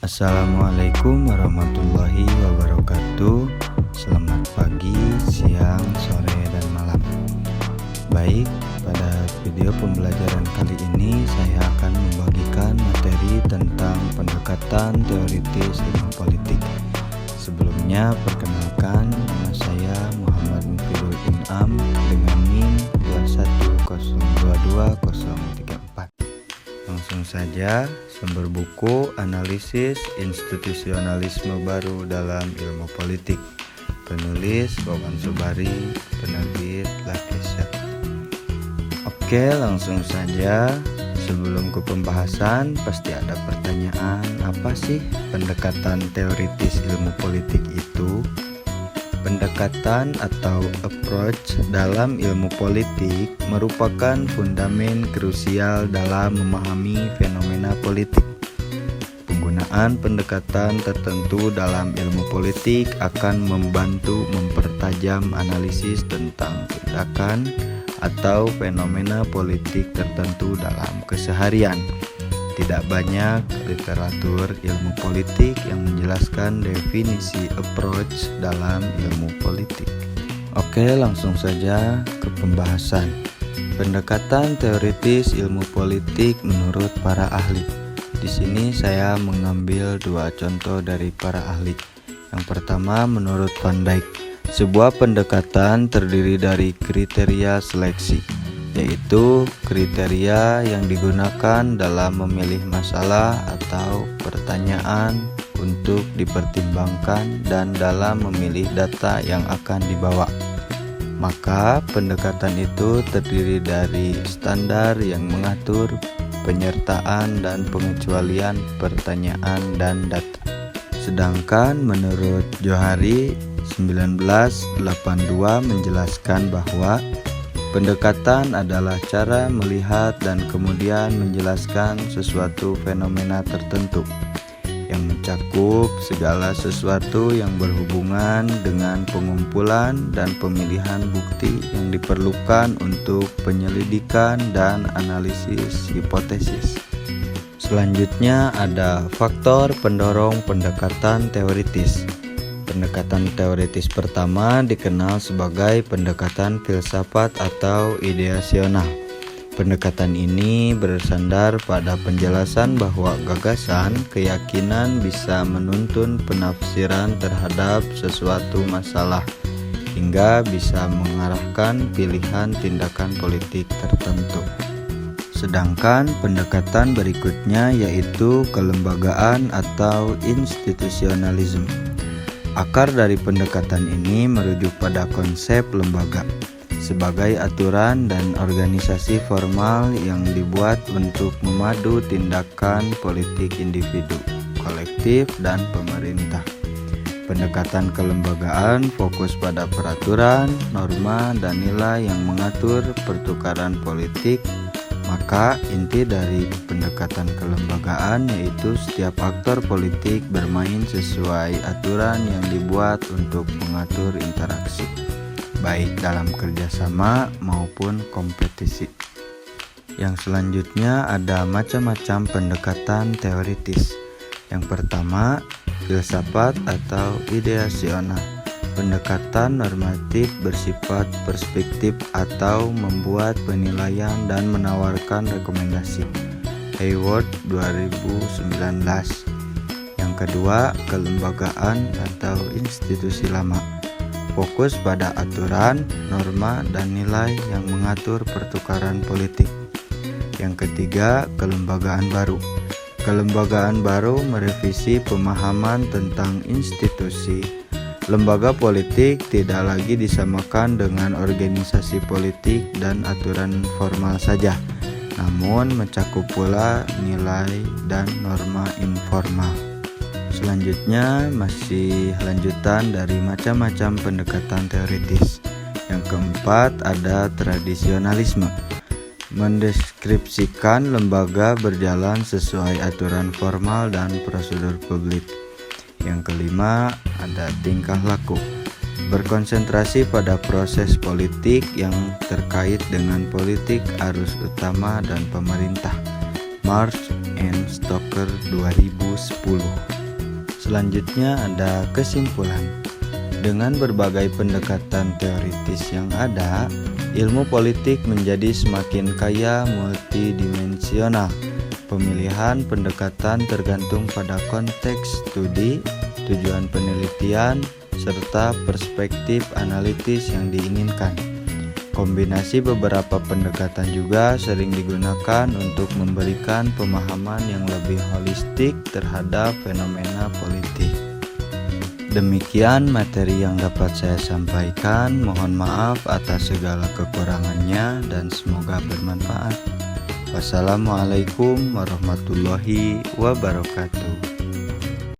Assalamualaikum warahmatullahi wabarakatuh. Selamat pagi, siang, sore, dan malam. Baik, pada video pembelajaran kali ini saya akan membagikan materi tentang pendekatan teoritis ilmu politik. Sebelumnya, perkenalkan, nama saya Muhammad Mufidul In'am dengan NIM 210220034. Langsung saja, sumber buku Analisis Institusionalisme Baru dalam Ilmu Politik, penulis Wawan Sobari, penerbit Lakesia. Oke, langsung saja. Sebelum ke pembahasan, pasti ada pertanyaan, apa sih pendekatan teoritis ilmu politik itu? Pendekatan atau approach dalam ilmu politik merupakan fundament krusial dalam memahami fenomena politik. Penggunaan pendekatan tertentu dalam ilmu politik akan membantu mempertajam analisis tentang tindakan atau fenomena politik tertentu dalam keseharian. Tidak banyak literatur ilmu politik yang menjelaskan definisi approach dalam ilmu politik. Oke, langsung saja ke pembahasan. Pendekatan teoritis ilmu politik menurut para ahli. Di sini saya mengambil dua contoh dari para ahli. Yang pertama, menurut Van Dijk, sebuah pendekatan terdiri dari kriteria seleksi, yaitu kriteria yang digunakan dalam memilih masalah atau pertanyaan untuk dipertimbangkan dan dalam memilih data yang akan dibawa. Maka pendekatan itu terdiri dari standar yang mengatur penyertaan dan pengecualian pertanyaan dan data. Sedangkan menurut Johari 1982 menjelaskan bahwa pendekatan adalah cara melihat dan kemudian menjelaskan sesuatu fenomena tertentu yang mencakup segala sesuatu yang berhubungan dengan pengumpulan dan pemilihan bukti yang diperlukan untuk penyelidikan dan analisis hipotesis. Selanjutnya ada faktor pendorong pendekatan teoritis. Pendekatan teoritis pertama dikenal sebagai pendekatan filsafat atau ideasional. Pendekatan ini bersandar pada penjelasan bahwa gagasan, keyakinan bisa menuntun penafsiran terhadap sesuatu masalah hingga bisa mengarahkan pilihan tindakan politik tertentu. Sedangkan pendekatan berikutnya yaitu kelembagaan atau institusionalisme. Akar dari pendekatan ini merujuk pada konsep lembaga sebagai aturan dan organisasi formal yang dibuat untuk memadu tindakan politik individu, kolektif, dan pemerintah. Pendekatan kelembagaan fokus pada peraturan, norma, dan nilai yang mengatur pertukaran politik. Maka inti dari pendekatan kelembagaan yaitu setiap aktor politik bermain sesuai aturan yang dibuat untuk mengatur interaksi, baik dalam kerjasama maupun kompetisi. Yang selanjutnya ada macam-macam pendekatan teoritis. Yang pertama, filsafat atau ideasional. Pendekatan normatif bersifat perspektif atau membuat penilaian dan menawarkan rekomendasi. Hayward 2019. Yang kedua, kelembagaan atau institusi lama. Fokus pada aturan, norma, dan nilai yang mengatur pertukaran politik. Yang ketiga, kelembagaan baru. Kelembagaan baru merevisi pemahaman tentang institusi. Lembaga politik tidak lagi disamakan dengan organisasi politik dan aturan formal saja, namun mencakup pula nilai dan norma informal. Selanjutnya masih lanjutan dari macam-macam pendekatan teoritis. Yang keempat ada tradisionalisme. Mendeskripsikan lembaga berjalan sesuai aturan formal dan prosedur publik. Yang kelima ada tingkah laku. Berkonsentrasi pada proses politik yang terkait dengan politik arus utama dan pemerintah. Marsh and Stoker 2010. Selanjutnya ada kesimpulan. Dengan berbagai pendekatan teoritis yang ada, ilmu politik menjadi semakin kaya multidimensional. Pemilihan pendekatan tergantung pada konteks studi, tujuan penelitian, serta perspektif analitis yang diinginkan. Kombinasi beberapa pendekatan juga sering digunakan untuk memberikan pemahaman yang lebih holistik terhadap fenomena politik. Demikian materi yang dapat saya sampaikan. Mohon maaf atas segala kekurangannya dan semoga bermanfaat. Wassalamualaikum warahmatullahi wabarakatuh.